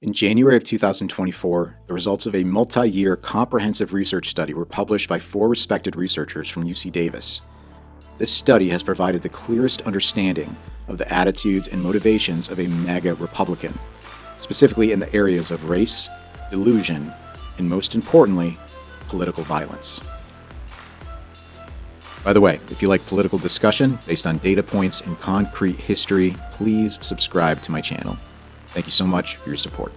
In January of 2024, the results of a multi-year comprehensive research study were published by 4 respected researchers from UC Davis. This study has provided the clearest understanding of the attitudes and motivations of a MAGA Republican, specifically in the areas of race, delusion, and most importantly, political violence. By the way, if you like political discussion based on data points and concrete history, please subscribe to my channel. Thank you so much for your support.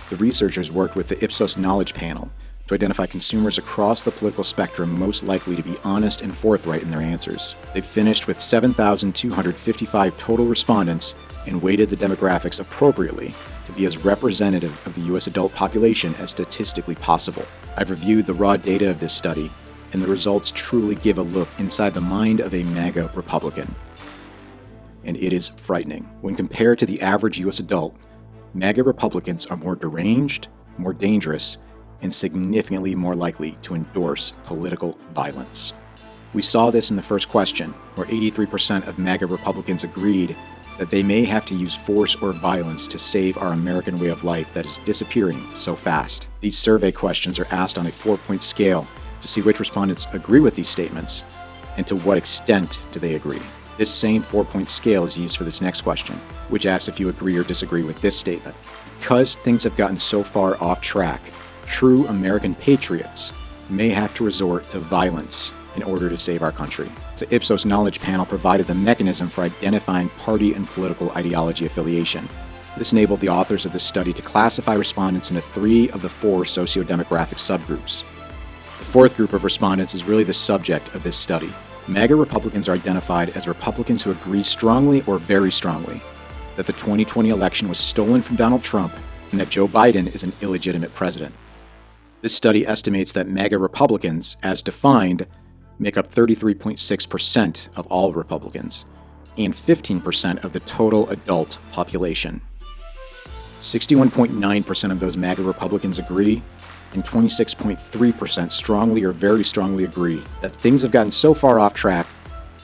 The researchers worked with the Ipsos Knowledge Panel to identify consumers across the political spectrum most likely to be honest and forthright in their answers. They finished with 7,255 total respondents and weighted the demographics appropriately to be as representative of the U.S. adult population as statistically possible. I've reviewed the raw data of this study, and the results truly give a look inside the mind of a MAGA Republican. And it is frightening. When compared to the average U.S. adult, MAGA Republicans are more deranged, more dangerous, and significantly more likely to endorse political violence. We saw this in the first question, where 83% of MAGA Republicans agreed that they may have to use force or violence to save our American way of life that is disappearing so fast. These survey questions are asked on a 4-point scale to see which respondents agree with these statements and to what extent do they agree. This same 4-point scale is used for this next question, which asks if you agree or disagree with this statement. Because things have gotten so far off track, true American patriots may have to resort to violence in order to save our country. The Ipsos Knowledge Panel provided the mechanism for identifying party and political ideology affiliation. This enabled the authors of this study to classify respondents into 3 of the 4 socio-demographic subgroups. The 4th group of respondents is really the subject of this study. MAGA Republicans are identified as Republicans who agree strongly or very strongly that the 2020 election was stolen from Donald Trump and that Joe Biden is an illegitimate president. This study estimates that MAGA Republicans, as defined, make up 33.6% of all Republicans and 15% of the total adult population. 61.9% of those MAGA Republicans agree, and 26.3% strongly or very strongly agree that things have gotten so far off track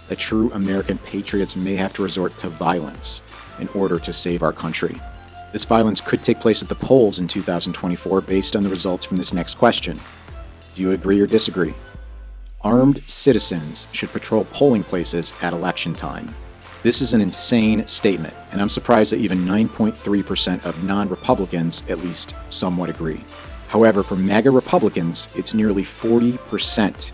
that true American patriots may have to resort to violence in order to save our country. This violence could take place at the polls in 2024 based on the results from this next question. Do you agree or disagree? Armed citizens should patrol polling places at election time. This is an insane statement, and I'm surprised that even 9.3% of non-Republicans at least somewhat agree. However, for MAGA Republicans, it's nearly 40%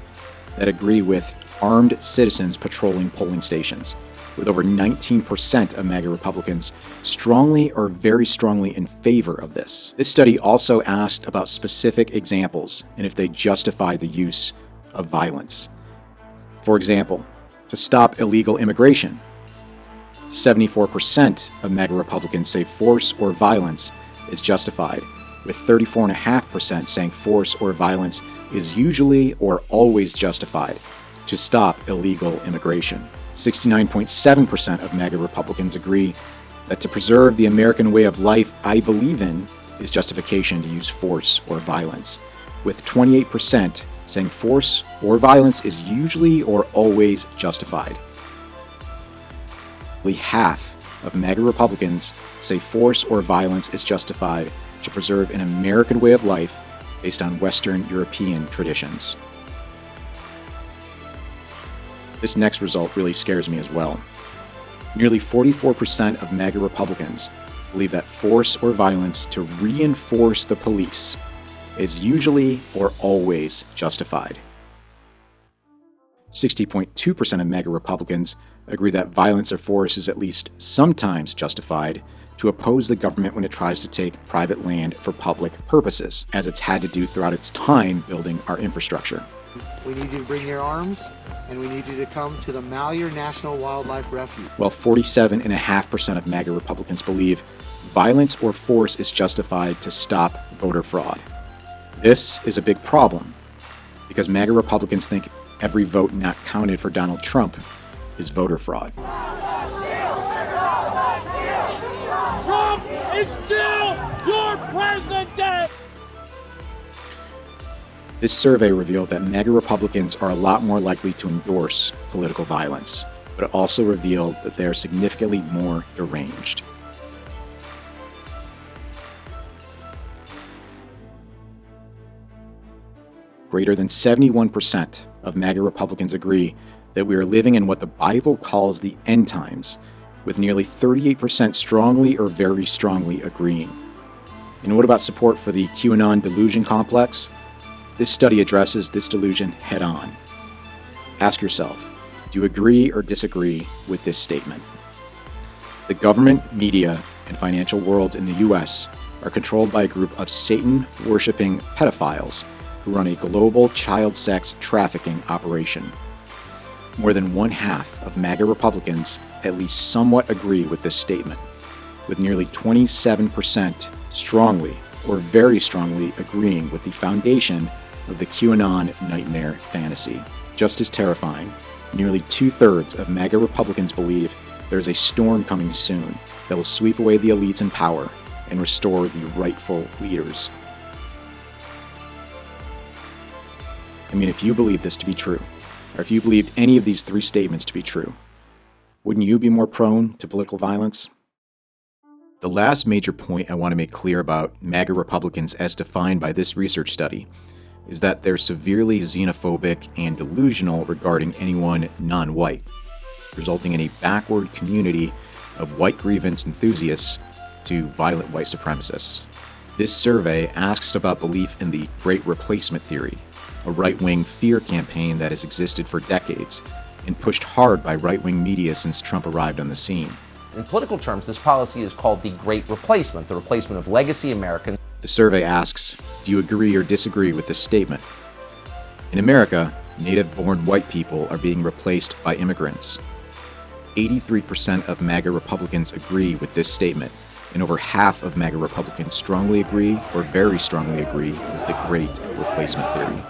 that agree with armed citizens patrolling polling stations, with over 19% of MAGA Republicans strongly or very strongly in favor of this. This study also asked about specific examples and if they justify the use of violence. For example, to stop illegal immigration, 74% of MAGA Republicans say force or violence is justified, with 34.5% saying force or violence is usually or always justified to stop illegal immigration. 69.7% of MAGA Republicans agree that to preserve the American way of life I believe in is justification to use force or violence, with 28% saying force or violence is usually or always justified. Nearly half of MAGA Republicans say force or violence is justified to preserve an American way of life based on Western European traditions. This next result really scares me as well. Nearly 44% of MAGA Republicans believe that force or violence to reinforce the police is usually or always justified. 60.2% of MAGA Republicans agree that violence or force is at least sometimes justified to oppose the government when it tries to take private land for public purposes, as it's had to do throughout its time building our infrastructure. We need you to bring your arms, and we need you to come to the Malheur National Wildlife Refuge. While 47.5% of MAGA Republicans believe violence or force is justified to stop voter fraud. This is a big problem, because MAGA Republicans think every vote not counted for Donald Trump is voter fraud. Trump is still your president! This survey revealed that MAGA Republicans are a lot more likely to endorse political violence, but it also revealed that they are significantly more deranged. Greater than 71% of MAGA Republicans agree that we are living in what the Bible calls the end times, with nearly 38% strongly or very strongly agreeing. And what about support for the QAnon delusion complex? This study addresses this delusion head on. Ask yourself, do you agree or disagree with this statement? The government, media, and financial world in the U.S. are controlled by a group of Satan-worshipping pedophiles who run a global child sex trafficking operation. More than one-half of MAGA Republicans at least somewhat agree with this statement, with nearly 27% strongly or very strongly agreeing with the foundation of the QAnon nightmare fantasy. Just as terrifying, nearly 2/3 of MAGA Republicans believe there is a storm coming soon that will sweep away the elites in power and restore the rightful leaders. I mean, if you believe this to be true, or if you believed any of these three statements to be true, wouldn't you be more prone to political violence? The last major point I want to make clear about MAGA Republicans as defined by this research study is that they're severely xenophobic and delusional regarding anyone non-white, resulting in a backward community of white grievance enthusiasts to violent white supremacists. This survey asks about belief in the Great Replacement theory, a right-wing fear campaign that has existed for decades and pushed hard by right-wing media since Trump arrived on the scene. In political terms, this policy is called the Great Replacement, the replacement of legacy Americans. The survey asks, do you agree or disagree with this statement? In America, native-born white people are being replaced by immigrants. 83% of MAGA Republicans agree with this statement, and over half of MAGA Republicans strongly agree or very strongly agree with the Great Replacement theory.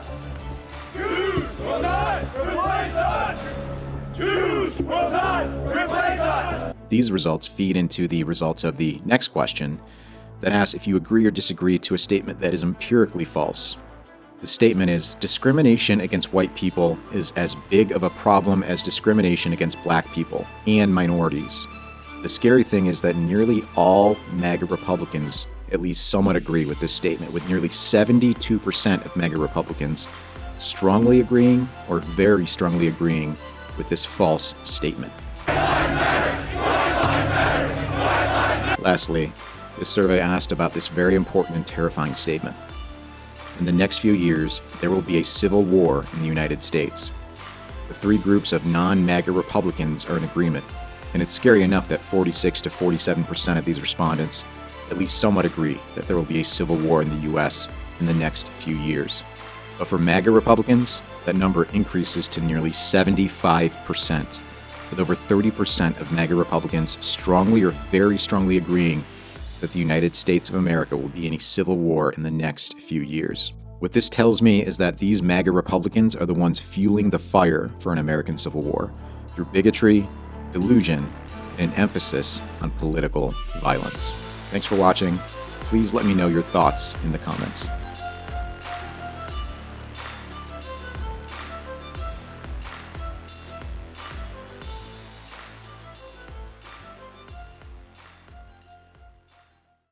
Jews will not replace us! Jews will not replace us! These results feed into the results of the next question that asks if you agree or disagree to a statement that is empirically false. The statement is, discrimination against white people is as big of a problem as discrimination against black people and minorities. The scary thing is that nearly all MAGA Republicans at least somewhat agree with this statement, with nearly 72% of MAGA Republicans strongly agreeing or very strongly agreeing with this false statement. Lastly, this survey asked about this very important and terrifying statement. In the next few years, there will be a civil war in the United States. The three groups of non-MAGA Republicans are in agreement, and it's scary enough that 46 to 47% of these respondents at least somewhat agree that there will be a civil war in the U.S. in the next few years. But for MAGA Republicans, that number increases to nearly 75%, with over 30% of MAGA Republicans strongly or very strongly agreeing that the United States of America will be in a civil war in the next few years. What this tells me is that these MAGA Republicans are the ones fueling the fire for an American civil war through bigotry, delusion, and an emphasis on political violence. Thanks for watching. Please let me know your thoughts in the comments.